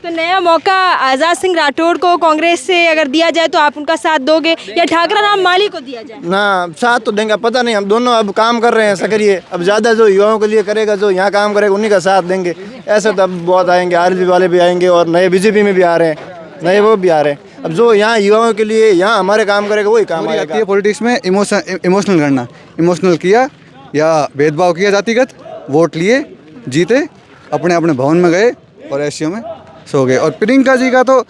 तो नया मौका आज़ाद सिंह राठौड़ को कांग्रेस से अगर दिया जाए तो आप उनका साथ दोगे या ठाकरा राम माली को दिया जाए? ना साथ तो देंगे, पता नहीं, हम दोनों अब काम कर रहे हैं सकरिए। अब ज़्यादा जो युवाओं के लिए करेगा, जो यहाँ काम करेगा उन्हीं का साथ देंगे। ऐसे तो अब बहुत आएंगे, आरजेपी वाले भी आएंगे और नए बीजेपी में भी आ रहे हैं, नए वो भी आ रहे हैं। अब जो यहाँ युवाओं के लिए यहाँ हमारे काम करेगा वही काम आएगा। पॉलिटिक्स में इमोशनल करना, इमोशनल किया या भेदभाव किया जातिगत, वोट लिए, जीते, अपने अपने भवन में गए और ऐसियों में सो गए। और प्रियंका जी का तो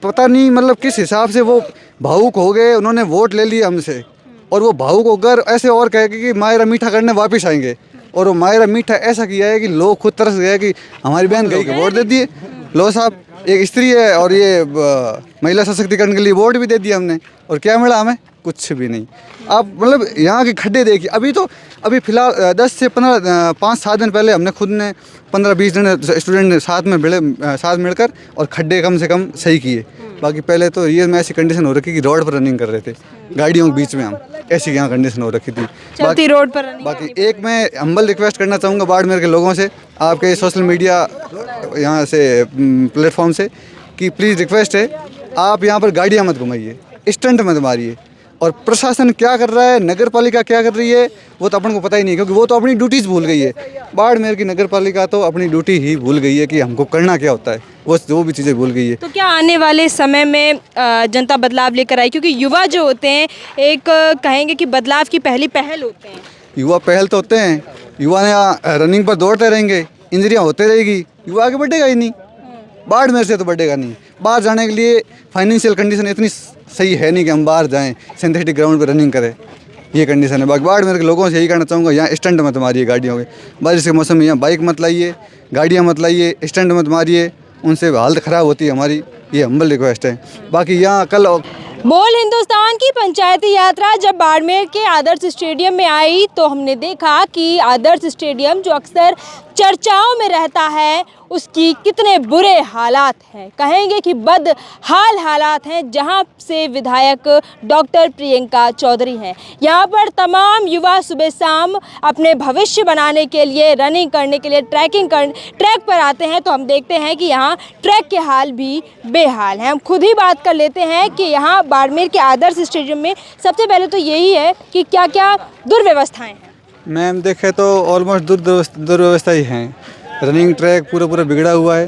पता नहीं मतलब किस हिसाब से वो भावुक हो गए, उन्होंने वोट ले लिए हमसे और वो भावुक होकर ऐसे और कहे कि मायरा मीठा करने वापस आएंगे। और वो मायरा मीठा ऐसा किया है कि लोग खुद तरस गए कि हमारी बहन गई कि वोट दे दिए। लो साहब, एक स्त्री है और ये महिला सशक्तिकरण के लिए वोट भी दे दिया हमने, और क्या मिला हमें? कुछ भी नहीं। आप मतलब यहाँ के खड्डे देखिए। अभी फिलहाल 10 से 5-7 दिन पहले हमने खुद ने 15-20 जन स्टूडेंट साथ मिलकर और खड्डे कम से कम सही किए। बाकी पहले तो ये में ऐसी कंडीशन हो रखी कि रोड पर रनिंग कर रहे थे, गाड़ियों के बीच में हम, ऐसी यहाँ कंडीशन हो रखी थी चलती रोड पर रनिंग। बाकी एक मैं हम्बल रिक्वेस्ट करना चाहूँगा बाड़मेर के लोगों से, आपके सोशल मीडिया यहाँ से प्लेटफॉर्म से, कि प्लीज़ रिक्वेस्ट है, आप यहाँ पर गाड़ियाँ मत घुमाइए, स्टंट मत मारिए। और प्रशासन क्या कर रहा है, नगर पालिका क्या कर रही है, वो तो अपन को पता ही नहीं, क्योंकि वो तो अपनी ड्यूटीज़ भूल गई है। बाड़मेर की नगर पालिका तो अपनी ड्यूटी ही भूल गई है कि हमको करना क्या होता है, वो भी चीज़ें भूल गई है। तो क्या आने वाले समय में जनता बदलाव लेकर आई? क्योंकि युवा जो होते हैं एक कहेंगे कि बदलाव की पहली पहल होते हैं। युवा पहल तो होते हैं, युवा ने रनिंग पर दौड़ते रहेंगे, इंजरियाँ होते रहेगी, युवा आगे बढ़ेगा ही नहीं। बाड़मेर से तो बढ़ेगा नहीं। बाहर जाने के लिए फाइनेंशियल कंडीशन इतनी सही है नहीं कि हम बाहर जाएं, सिंथेटिक ग्राउंड पर रनिंग करें, ये कंडीशन है। बाकी बाड़मेर के लोगों से यही कहना चाहूँगा, यहाँ स्टंट मत मारिए गाड़ियों के। बारिश के मौसम में यहाँ बाइक मत लाइए, गाड़ियाँ मत लाइए, स्टंट मत मारिए, उनसे हालत ख़राब होती है हमारी, ये हम्बल रिक्वेस्ट है। बाकी यहाँ कल बोल हिंदुस्तान की पंचायती यात्रा जब बाड़मेर के आदर्श स्टेडियम में आई तो हमने देखा कि आदर्श स्टेडियम जो अक्सर चर्चाओं में रहता है उसकी कितने बुरे हालात हैं, कहेंगे कि बदहाल हालात हैं, जहां से विधायक डॉक्टर प्रियंका चौधरी हैं। यहां पर तमाम युवा सुबह शाम अपने भविष्य बनाने के लिए, रनिंग करने के लिए, ट्रैक पर आते हैं। तो हम देखते हैं कि यहाँ ट्रैक के हाल भी बेहाल हैं। हम खुद ही बात कर लेते हैं कि यहाँ बाड़मेर के आदर्श स्टेडियम में सबसे पहले तो यही है कि क्या क्या दुर्व्यवस्थाएँ हैं। मैम देखे तो ऑलमोस्ट दुर्व्यवस्था ही हैं। रनिंग ट्रैक पूरा बिगड़ा हुआ है,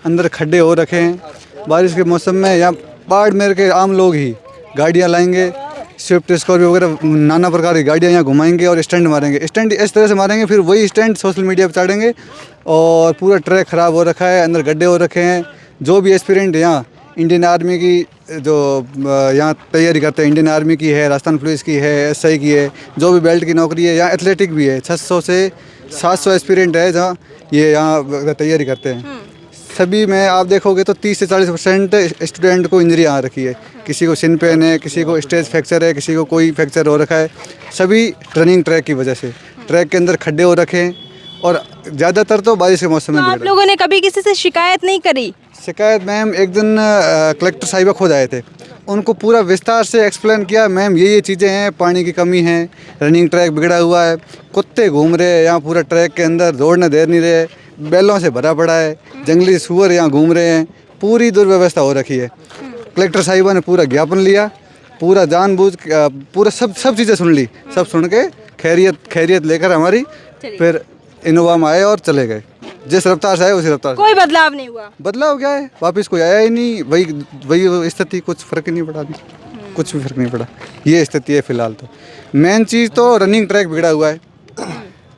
अंदर खड्डे हो रखे हैं। बारिश के मौसम में यहाँ बाड़मेर के आम लोग ही गाड़ियाँ लाएंगे, स्विफ्ट स्कॉर्पियो वगैरह नाना प्रकार की गाड़ियाँ यहाँ घुमाएंगे और स्टंट मारेंगे। स्टंट इस तरह से मारेंगे, फिर वही स्टंट सोशल मीडिया पर चाड़ेंगे और पूरा ट्रैक ख़राब हो रखा है, अंदर गड्ढे हो रखे हैं। जो भी एस्पिरेंट यहाँ इंडियन आर्मी की जो यहाँ तैयारी करते हैं, इंडियन आर्मी की है, राजस्थान पुलिस की है, एसआई की है, जो भी बेल्ट की नौकरी है, यहाँ एथलेटिक भी है। 600 से 700 एस्पिरेंट है जहाँ ये यहाँ तैयारी करते हैं। सभी में आप देखोगे तो 30 से 40% स्टूडेंट को इंजरी आ रखी है। किसी को सिन पेन है, किसी को स्टेज फ्रैक्चर है, किसी को कोई फ्रैक्चर हो रखा है। सभी रनिंग ट्रैक की वजह से। ट्रैक के अंदर खड्डे हो रखे हैं और ज़्यादातर तो बारिश के मौसम में। आप लोगों ने कभी किसी से शिकायत नहीं करी? शिकायत मैम एक दिन कलेक्टर साहिबा खुद आए थे, उनको पूरा विस्तार से एक्सप्लेन किया, मैम ये चीज़ें हैं, पानी की कमी है, रनिंग ट्रैक बिगड़ा हुआ है, कुत्ते घूम रहे हैं यहाँ पूरा ट्रैक के अंदर, दौड़ने दे नहीं रहे, बैलों से भरा पड़ा है, जंगली सूअर यहाँ घूम रहे हैं, पूरी दुर्व्यवस्था हो रखी है। कलेक्टर साहिबा ने पूरा ज्ञापन लिया, पूरा जानबूझ पूरा सब चीज़ें सुन ली। सब सुन के खैरियत लेकर हमारी फिर इनोवा में आए और चले गए। जिस रफ्तार से आए उसी रफ्तार से। कोई बदलाव नहीं हुआ? बदलाव क्या है, वापस कोई आया ही नहीं, वही स्थिति, कुछ फर्क ही नहीं पड़ा, कुछ भी फर्क नहीं पड़ा। ये स्थिति है फिलहाल। तो मेन चीज़ तो रनिंग ट्रैक बिगड़ा हुआ है।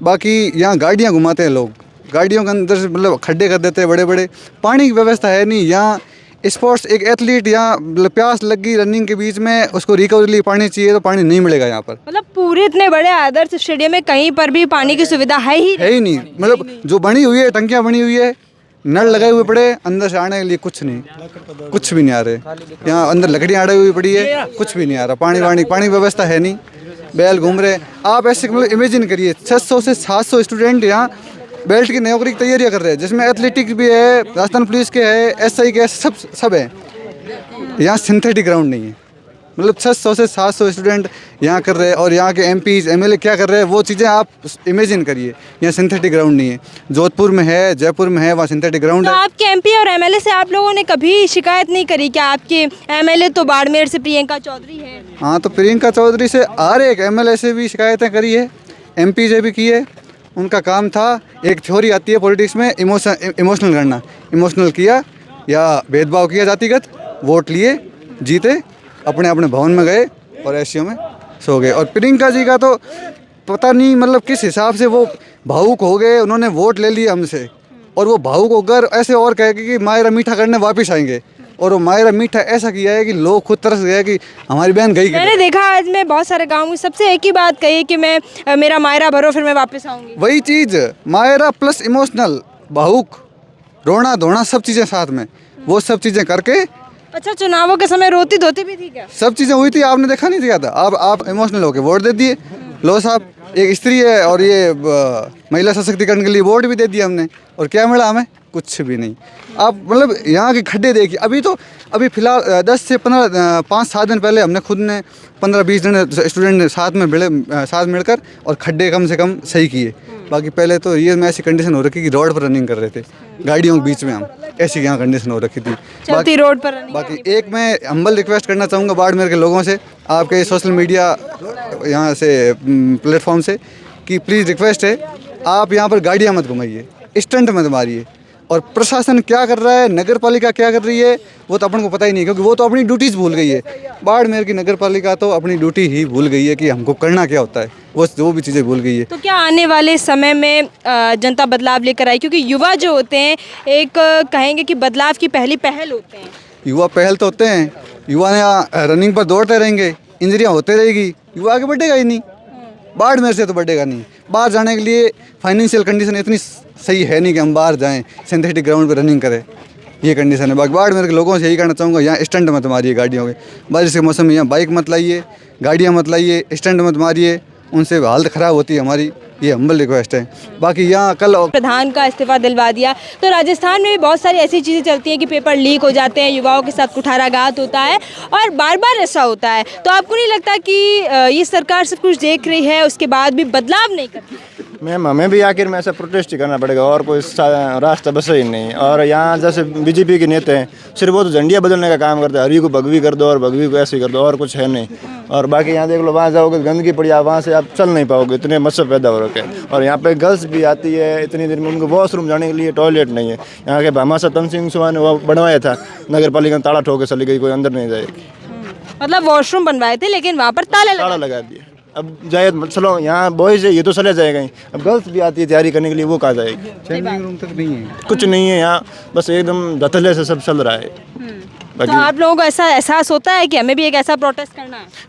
बाकी यहाँ गाड़ियाँ घुमाते हैं लोग, गाड़ियों के अंदर से मतलब खड्डे कर देते हैं बड़े बड़े। पानी की व्यवस्था है नहीं यहाँ। स्पोर्ट्स एक एथलीट यहाँ प्यास लगी रनिंग के बीच में, उसको रिकवरी लिए पानी चाहिए तो पानी नहीं मिलेगा यहाँ पर। मतलब पूरे इतने बड़े आदर्श स्टेडियम में कहीं पर भी पानी की सुविधा है ही नहीं। मतलब जो बनी हुई है, टंकियाँ बनी हुई है, नल लगाए हुए पड़े, अंदर से आने के लिए कुछ नहीं, कुछ भी नहीं आ रहे। यहाँ अंदर लकड़ियाँ अड़ी हुई पड़ी है, कुछ भी नहीं आ रहा। पानी व्यवस्था है नहीं, बैल घूम रहे। आप ऐसे मतलब इमेजिन करिए 600 से 700 स्टूडेंट यहाँ बेल्ट की नौकरी की तैयारियाँ कर रहे हैं, जिसमें एथलेटिक्स भी है, राजस्थान पुलिस के है, एसआई के, सब है। यहाँ सिंथेटिक ग्राउंड नहीं है। मतलब 600 से 700 स्टूडेंट यहाँ कर रहे हैं, और यहाँ के MPs MLA क्या कर रहे हैं वो चीज़ें आप इमेजिन करिए। यहाँ सिंथेटिक ग्राउंड नहीं है, जोधपुर में है, जयपुर में है, वहाँ सिंथेटिक ग्राउंड तो है। आपके MP और MLA से आप लोगों ने कभी शिकायत नहीं करी? क्या आपके MLA तो बाड़मेर से प्रियंका चौधरी है। हाँ, तो प्रियंका चौधरी से हर एक MLA से भी शिकायतें करी है, MP से भी की है। उनका काम था, एक थ्योरी आती है पॉलिटिक्स में, इमोशनल करना। इमोशनल किया या भेदभाव किया जातिगत, वोट लिए, जीते, अपने अपने भवन में गए और ऐसियों में सो गए। और प्रियंका जी का तो पता नहीं मतलब किस हिसाब से वो भावुक हो गए, उन्होंने वोट ले लिए हमसे, और वो भावुक होकर ऐसे और कहे कि मायरा मीठा करने वापस आएंगे, और वो मायरा मीठा ऐसा किया है कि लोग खुद तरस गए कि हमारी बहन गई। मैंने देखा आज मैं बहुत सारे गाँव में सबसे एक ही बात कही कि मैं मेरा मायरा भरो फिर मैं वापस आऊँगी। वही चीज़, मायरा प्लस इमोशनल, भावुक, रोना धोना, सब चीज़ें साथ में, वो सब चीज़ें करके। अच्छा, चुनावों के समय रोती धोती भी थी क्या? सब चीज़ें हुई थी, आपने देखा नहीं दिया था। आप इमोशनल होके वोट दे दिए। लो साहब, एक स्त्री है और ये महिला सशक्तिकरण के लिए वोट भी दे दिया हमने, और क्या मिला हमें? कुछ भी नहीं। आप मतलब यहाँ के खड्डे देखिए। अभी फिलहाल 10 से 15 5-7 दिन पहले हमने खुद ने 15-20 जन स्टूडेंट साथ मिलकर और खड्डे कम से कम सही किए। बाकी पहले तो ये में ऐसी कंडीशन हो रखी कि रोड पर रनिंग कर रहे थे, गाड़ियों के बीच में हम, ऐसी यहाँ कंडीशन हो रखी थी। चलती रोड पर running बाकी एक मैं हम्बल रिक्वेस्ट करना चाहूँगा बाड़मेर के लोगों से, आपके सोशल मीडिया यहाँ से प्लेटफॉर्म से, कि प्लीज़ रिक्वेस्ट है, आप यहाँ पर गाड़ियाँ मत घुमाइए, स्टंट मत मारिए। और प्रशासन क्या कर रहा है, नगर पालिका क्या कर रही है, वो तो अपन को पता ही नहीं, क्योंकि वो तो अपनी ड्यूटीज़ भूल गई है। बाड़मेर की नगर पालिका तो अपनी ड्यूटी ही भूल गई है कि हमको करना क्या होता है, वो भी चीज़ें भूल गई है। तो क्या आने वाले समय में जनता बदलाव लेकर आई? क्योंकि युवा जो होते हैं एक कहेंगे कि बदलाव की पहली पहल होते हैं। युवा पहल तो होते हैं, युवा ने रनिंग पर दौड़ते रहेंगे, इंजरियाँ होते रहेगी, युवा आगे बढ़ेगा ही नहीं। बाड़मेर से तो बढ़ेगा नहीं। बाहर जाने के लिए फाइनेंशियल कंडीशन इतनी सही है नहीं कि हम बाहर जाएं, सिंथेटिक ग्राउंड पर रनिंग करें, ये कंडीशन है। बाकी बाड़मेर के लोगों से यही कहना चाहूँगा, यहाँ स्टंट मत मारिए गाड़ियों के। बारिश के मौसम में यहाँ बाइक मत लाइए, गाड़ियाँ मत लाइए, स्टंट मत मारिए, उनसे हालत ख़राब होती है हमारी, ये हम्बल रिक्वेस्ट है। बाकी यहाँ कल प्रधान का इस्तीफा दिलवा दिया, तो राजस्थान में भी बहुत सारी ऐसी चीज़ें चलती हैं कि पेपर लीक हो जाते हैं, युवाओं के साथ कुठाराघात होता है और बार बार ऐसा होता है। तो आपको नहीं लगता कि ये सरकार सब कुछ देख रही है, उसके बाद भी बदलाव नहीं करती? मैम, हमें भी आखिर में ऐसा प्रोटेस्ट ही करना पड़ेगा, और कोई रास्ता बसा ही नहीं। और यहाँ जैसे बीजेपी के नेता हैं, सिर्फ वो तो झंडियाँ बदलने का काम करते हैं, हरी को भगवी कर दो और भगवी को ऐसे कर दो, और कुछ है नहीं। और बाकी यहाँ देख लो, वहाँ जाओगे गंदगी पड़ी, आप वहाँ से आप चल नहीं पाओगे, इतने मच्छर पैदा हो रखे हैं। और यहाँ पे गर्ल्स भी आती है, इतनी देर में उनको वॉशरूम जाने के लिए टॉयलेट नहीं है। यहाँ के भामाशा तन सिंह सुहा ने वो बनवाया था, नगर पालिका ने ताला ठोक के चली गई, कोई अंदर नहीं जाएगी। मतलब वॉशरूम बनवाए थे लेकिन वहाँ पर ताला लगा दिया। अब जाए चलो, यहाँ बॉयज है, ये तो चले जाएगा ही। अब गर्ल्स भी आती है तैयारी करने के लिए, वो कहाँ जाएगी? चेंजिंग रूम तक नहीं है, कुछ नहीं है यहाँ, बस एकदम धतले से सब चल रहा है। तो आप लोगों को ऐसा एहसास होता है कि हमें भी एक ऐसा प्रोटेस्ट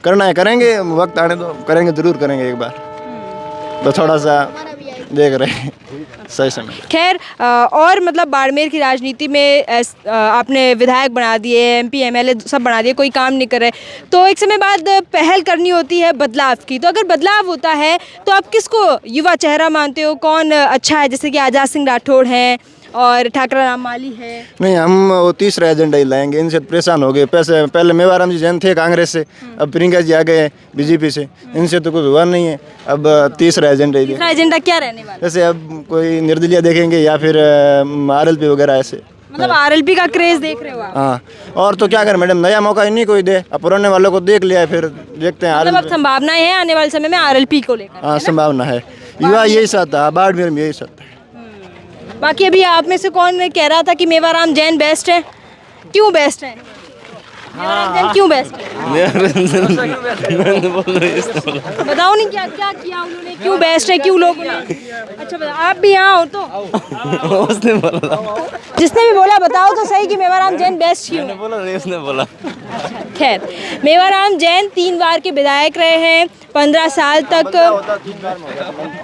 करना है? करेंगे, वक्त आने दो, करेंगे, जरूर करेंगे एक बार, तो थोड़ा सा देख रहे हैं सही समय। खैर, और मतलब बाड़मेर की राजनीति में आपने विधायक बना दिए, MP MLA सब बना दिए, कोई काम नहीं कर रहे, तो एक समय बाद पहल करनी होती है बदलाव की। तो अगर बदलाव होता है तो आप किसको युवा चेहरा मानते हो, कौन अच्छा है? जैसे कि आज़ाद सिंह राठौड़ हैं और ठाकरा राम माली है। नहीं, हम वो तीसरा एजेंडा ही लाएंगे, इनसे परेशान हो गए। पहले मेवाराम जी जैन थे कांग्रेस से, अब प्रियंका जी आ गए बीजेपी से, इनसे तो कुछ हुआ नहीं है। अब तीसरा एजेंडा ही। तीसरा एजेंडा क्या रहने वाला? जैसे अब कोई निर्दलीय देखेंगे या फिर RLP वगैरह ऐसे। मतलब RLP का क्रेज देख रहे हो आप? हाँ, और तो क्या करें मैडम, नया मौका ही नहीं कोई दे। अब पुराने वालों को देख लिया है, फिर देखते हैं। मतलब अब संभावनाएं हैं आने वाले समय में RLP को लेकर? हाँ, संभावना है। युवा यही चाहता है, बाड़मेर में यही चाहता है। बाकी अभी आप में से कौन कह रहा था कि मेवाराम जैन बेस्ट है? क्यों बेस्ट है? मेवाराम जैन क्यों बेस्ट है? बताओ नहीं, क्या क्या किया उन्होंने, क्यों बेस्ट है, क्यों लोगों ने? अच्छा बताओ, आप भी यहाँ हो तो? उसने बोला, जिसने भी बोला बताओ तो सही कि मेवाराम जैन बेस्ट क्यों? उसने बोला। खैर, मेवाराम जैन 3 बार के विधायक रहे हैं, 15 साल तक।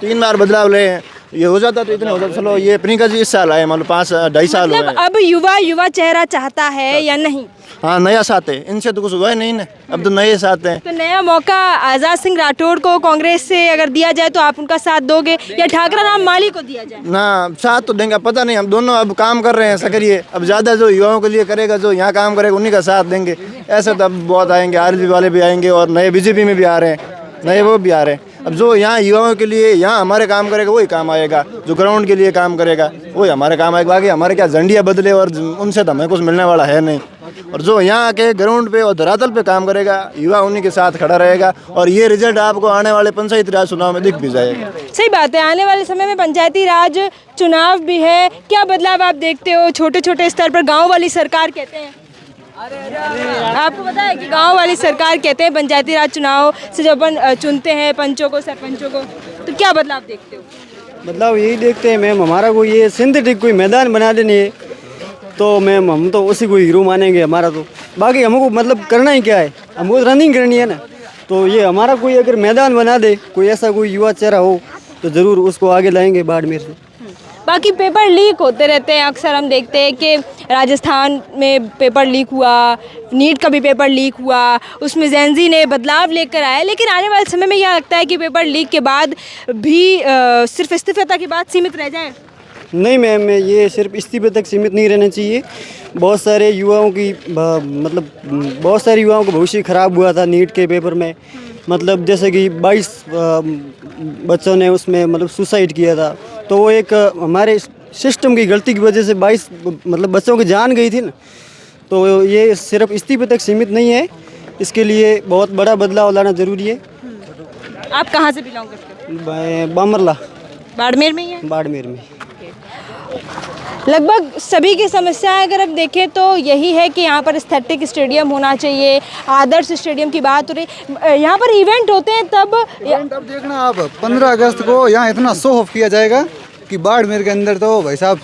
3 बार बदलाव ले हैं, ये हो जाता तो इतने हो जाता। चलो, ये प्रियंका जी इस साल आए, मान लो 5-2.5 साल हुए मतलब हैं। अब युवा चेहरा चाहता है या नहीं? हाँ नया साथ है, इनसे तो कुछ हुआ ही नहीं ना, अब तो नए साथ हैं। तो नया मौका आज़ाद सिंह राठौड़ को कांग्रेस से अगर दिया जाए तो आप उनका साथ दोगे, या ठाकरा राम माली को दिया जाए? ना साथ तो देंगे, पता नहीं, हम दोनों अब काम कर रहे हैं ऐसा करिए, अब ज़्यादा जो युवाओं के लिए करेगा, जो यहाँ काम करेगा उन्हीं का साथ देंगे। ऐसे तो अब बहुत आएंगे, आरएलपी वाले भी आएंगे और नए बीजेपी में भी आ रहे हैं, नए वो भी आ रहे हैं। अब जो यहाँ युवाओं के लिए यहाँ हमारे काम करेगा वही काम आएगा, जो ग्राउंड के लिए काम करेगा वही हमारे काम आएगा। बाकी हमारे क्या झंडियाँ बदले और उनसे तो हमें कुछ मिलने वाला है नहीं। और जो यहाँ आके ग्राउंड पे और धरातल पे काम करेगा, युवा उन्हीं के साथ खड़ा रहेगा, और ये रिजल्ट आपको आने वाले पंचायती राज चुनाव में दिख भी जाएगा। सही बात है, आने वाले समय में पंचायती राज चुनाव भी है, क्या बदलाव आप देखते हो? छोटे छोटे स्तर पर गाँव वाली सरकार कहते हैं, आपको पता है कि गांव वाली सरकार कहते हैं पंचायती राज चुनाव से जब अपन चुनते हैं पंचों को, सरपंचों को, तो क्या बदलाव देखते हो? मतलब यही देखते हैं मैम, हमारा को ये सिंथेटिक कोई मैदान बना देनी है तो मैम हम तो उसी को हीरो मानेंगे हमारा। तो बाकी हमको मतलब करना ही क्या है, हमको रनिंग करनी है ना। तो ये हमारा कोई अगर मैदान बना दे, कोई ऐसा कोई युवा चेहरा हो तो ज़रूर उसको आगे लाएंगे बाड़मेर से। बाकी पेपर लीक होते रहते हैं, अक्सर हम देखते हैं कि राजस्थान में पेपर लीक हुआ, नीट का भी पेपर लीक हुआ, उसमें जेनजी ने बदलाव लेकर आया, लेकिन आने वाले समय में यह लगता है कि पेपर लीक के बाद भी सिर्फ इस्तीफे की बात सीमित रह जाए। नहीं मैम, ये सिर्फ इस्तीफे तक सीमित नहीं रहना चाहिए। बहुत सारे युवाओं की मतलब बहुत सारे युवाओं का भविष्य खराब हुआ था नीट के पेपर में। मतलब जैसे कि 22 बच्चों ने उसमें मतलब सुसाइड किया था, तो वो एक हमारे सिस्टम की गलती की वजह से 22 मतलब बच्चों की जान गई थी ना। तो ये सिर्फ इस्तीफे तक सीमित नहीं है, इसके लिए बहुत बड़ा बदलाव लाना ज़रूरी है। आप कहाँ से बिलोंग करते हो? बामरला, बाड़मेर में ही है? बाड़मेर में। लगभग सभी की समस्याएं अगर अब देखें तो यही है कि यहाँ पर एस्थेटिक स्टेडियम होना चाहिए, आदर्श स्टेडियम की बात हो रही। यहाँ पर इवेंट होते हैं तब अब देखना आप 15 अगस्त को यहाँ इतना शो ऑफ किया जाएगा कि बाड़मेर के अंदर तो भाई साहब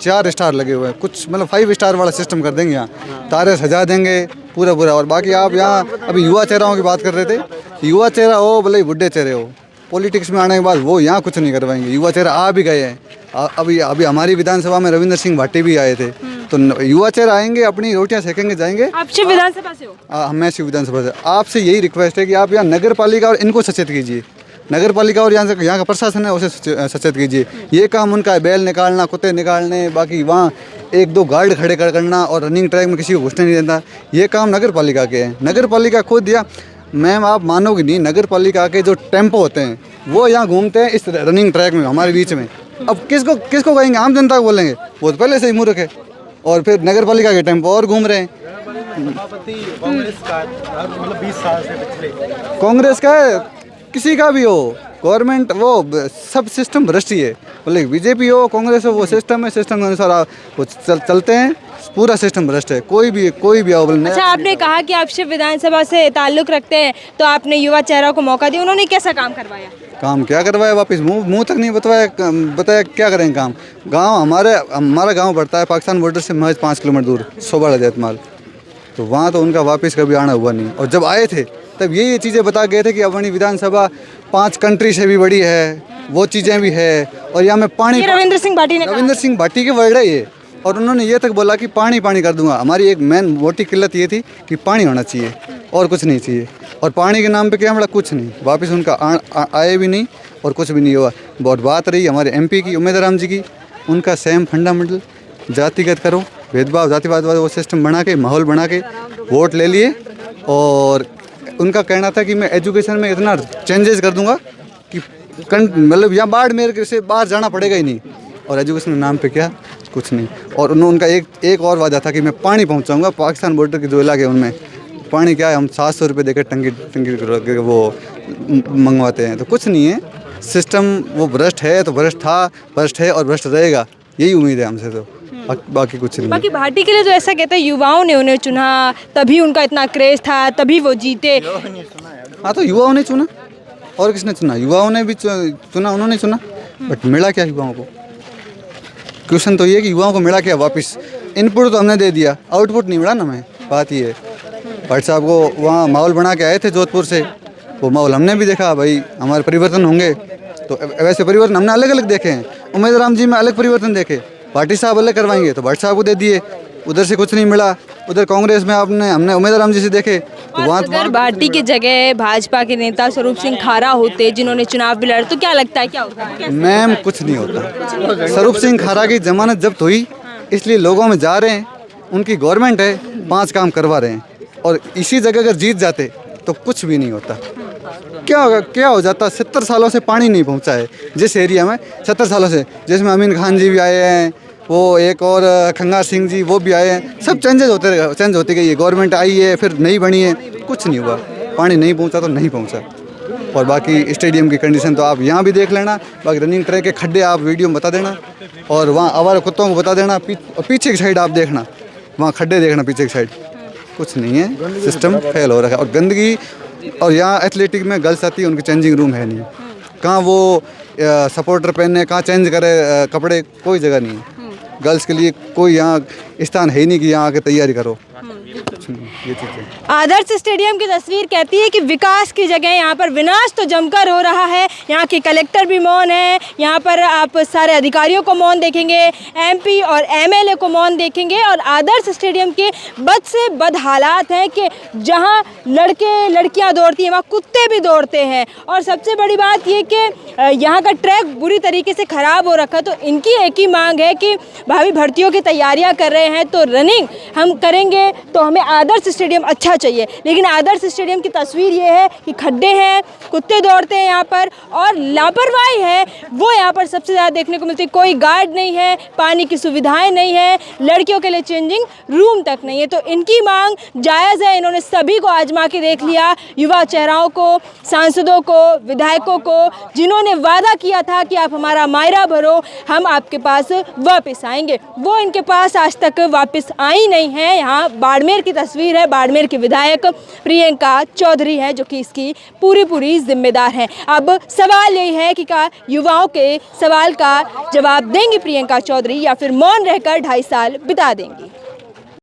4 स्टार लगे हुए हैं, कुछ मतलब 5 स्टार वाला सिस्टम कर देंगे, यहाँ तारे सजा देंगे पूरा। और बाकी आप यहाँ अभी युवा चेहराओं की बात कर रहे थे, युवा चेहरा हो भले बुढ़े चेहरे हो, पॉलिटिक्स में आने के बाद वो यहाँ कुछ नहीं करवाएंगे। युवा चेहरा आ भी गए हैं, अभी हमारी विधानसभा में रविंद्र सिंह भाटी भी आए थे, तो युवा चेहरा आएंगे, अपनी रोटियां सेकेंगे, जाएंगे। आप शिव विधानसभा से हो? मैं शिव विधानसभा से। आपसे यही रिक्वेस्ट है कि आप यहाँ नगर पालिका और इनको सचेत कीजिए, नगर पालिका और यहाँ का प्रशासन है उसे सचेत कीजिए। ये काम उनका है, बैल निकालना, कुत्ते निकालने, बाकी वहाँ 1-2 गार्ड खड़े करना और रनिंग ट्रैक में किसी को घुसने नहीं देता, ये काम नगर पालिका के हैं। नगर पालिका खुद या मैम आप मानोगे नहीं, नगर पालिका के जो टेम्पो होते हैं वो यहाँ घूमते हैं इस रनिंग ट्रैक में हमारे बीच में। अब किसको कहेंगे? आम जनता को बोलेंगे, वो तो पहले से ही मूर्ख है। और फिर नगर पालिका के टेम्पो और घूम रहे हैं। कांग्रेस का किसी का भी हो, गवर्नमेंट वो सब सिस्टम भ्रष्ट ही है, बोले बीजेपी हो कांग्रेस हो, वो सिस्टम है, सिस्टम के अनुसार वो चलते हैं, पूरा सिस्टम भ्रष्ट है। कोई भी आओ बोले। अच्छा, आपने कहा कि आप शिव विधानसभा से ताल्लुक रखते हैं, तो आपने युवा चेहरा को मौका दिया, उन्होंने कैसा काम करवाया? काम क्या करवाया? वापस मुंह तक नहीं बताया क्या करेंगे काम। गांव हमारा गांव पड़ता है पाकिस्तान बॉर्डर से महज 5 किलोमीटर दूर, सोबाड़ा जैतमाल, तो वहाँ तो उनका वापस कभी आना हुआ नहीं। और जब आए थे तब ये चीज़ें बता गए थे कि अपनी विधानसभा 5 कंट्री से भी बड़ी है, वो चीज़ें भी है, और यहाँ में पानी। रविंद्र सिंह भाटी के वर्ड है ये, और उन्होंने ये तक बोला कि पानी कर दूंगा। हमारी एक मेन मोटी किल्लत ये थी कि पानी होना चाहिए और कुछ नहीं चाहिए, और पानी के नाम पे क्या हमारा कुछ नहीं, वापस उनका आए भी नहीं और कुछ भी नहीं हुआ। बहुत बात रही हमारे MP की, उमेद राम जी की, उनका सेम फंडामेंटल जातिगत करो, भेदभाव जातिवाद वाला वो सिस्टम बना के, माहौल बना के वोट ले लिए। और उनका कहना था कि मैं एजुकेशन में इतना चेंजेस कर दूंगा कि मतलब यहाँ बाड़मेर से बाहर जाना पड़ेगा ही नहीं, और एजुकेशन के नाम पे क्या कुछ नहीं। और उनका एक और वादा था कि मैं पानी पहुँचाऊँगा पाकिस्तान बॉर्डर के जो इलाके उनमें पानी क्या है, हम 700 रुपये देकर टंकी वो मंगवाते हैं, तो कुछ नहीं है। सिस्टम वो भ्रष्ट है, तो भ्रष्ट है और भ्रष्ट रहेगा, यही उम्मीद है हमसे, तो बाकी कुछ नहीं। बाकी भाटी के लिए जो ऐसा कहते हैं युवाओं ने उन्हें चुना, तभी उनका इतना क्रेज था, तभी वो जीते। हाँ, तो युवाओं ने चुना, और किसने चुना? युवाओं ने भी चुना, उन्होंने चुना, बट मिला क्या युवाओं को? क्वेश्चन तो ये है कि युवाओं को मिला क्या? वापस इनपुट तो हमने दे दिया, आउटपुट नहीं मिला ना। हमें बात ये है, भट्ट साहब को वहाँ माहौल बना के आए थे जोधपुर से, वो माहौल हमने भी देखा, भाई हमारे परिवर्तन होंगे, तो वैसे परिवर्तन हमने अलग अलग देखे हैं। उमेद राम जी में अलग परिवर्तन देखे, भाटी साहब अलग करवाएंगे, तो भट्ट साहब को दे दिए, उधर से कुछ नहीं मिला, उधर कांग्रेस में हमने उमेदवार राम जी से देखे तो वहाँ अगर भारती की जगह भाजपा के नेता स्वरूप सिंह खारा होते जिन्होंने चुनाव भी लड़ा तो क्या लगता है क्या होता? मैम कुछ नहीं होता। स्वरूप सिंह खारा की जमानत जब्त हुई, इसलिए लोगों में जा रहे हैं, उनकी गवर्नमेंट है, 5 काम करवा रहे हैं, और इसी जगह अगर जीत जाते तो कुछ भी नहीं होता। क्या हो जाता? 70 सालों से पानी नहीं पहुंचा है जिस एरिया में, 70 सालों से, जिसमें अमीन खान जी भी आए हैं, वो एक और खंगार सिंह जी वो भी आए हैं, सब चेंज होती गई है। गवर्नमेंट आई है, फिर नहीं बनी है, कुछ नहीं हुआ। पानी नहीं पहुंचा तो नहीं पहुंचा। और बाकी स्टेडियम की कंडीशन तो आप यहाँ भी देख लेना, बाकी रनिंग ट्रैक के खड्डे आप वीडियो में बता देना, और वहाँ आवारा कुत्तों को बता देना। पीछे की साइड आप देखना, वहाँ खड्डे देखना पीछे की साइड, कुछ नहीं है, सिस्टम फेल हो रहा है। और गंदगी, और यहाँ एथलेटिक में गर्ल्स आती है, उनकी चेंजिंग रूम है नहीं, कहाँ वो सपोर्टर पहनने, कहाँ चेंज करे कपड़े, कोई जगह नहीं है। गर्ल्स के लिए कोई यहाँ स्थान है ही नहीं कि यहाँ आके तैयारी करो। ये चीज़ है। आदर्श स्टेडियम की तस्वीर कहती है कि विकास की जगह यहाँ पर विनाश तो जमकर हो रहा है। यहाँ के कलेक्टर भी मौन है, यहाँ पर आप सारे अधिकारियों को मौन देखेंगे, एमपी और एमएलए को मौन देखेंगे। और आदर्श स्टेडियम के बद से बद हालात हैं कि जहाँ लड़के लड़कियाँ दौड़ती हैं वहाँ कुत्ते भी दौड़ते हैं। और सबसे बड़ी बात ये कि यहाँ का ट्रैक बुरी तरीके से ख़राब हो रखा है। तो इनकी एक ही मांग है कि भावी भर्तियों की तैयारियाँ कर रहे हैं तो रनिंग हम करेंगे तो हमें आदर्श स्टेडियम अच्छा चाहिए। लेकिन आदर्श स्टेडियम की तस्वीर ये है कि खड्डे हैं, कुत्ते दौड़ते हैं यहाँ पर, और लापरवाही है वो यहाँ पर सबसे ज़्यादा देखने को मिलती है। कोई गार्ड नहीं है, पानी की सुविधाएं नहीं है, लड़कियों के लिए चेंजिंग रूम तक नहीं है। तो इनकी मांग जायज़ है, इन्होंने सभी को आजमा के देख लिया, युवा चेहराओं को, सांसदों को, विधायकों को, जिन्होंने वादा किया था कि आप हमारा मायरा भरो, हम आपके पास वापस आएंगे, वो इनके पास आज तक वापस आई नहीं है। यहाँ बाड़मेर की तस्वीर है, बाड़मेर की विधायक प्रियंका चौधरी है जो कि इसकी पूरी जिम्मेदार है। अब सवाल यही है कि क्या युवाओं के सवाल का जवाब देंगी प्रियंका चौधरी या फिर मौन रहकर 2.5 साल बिता देंगी।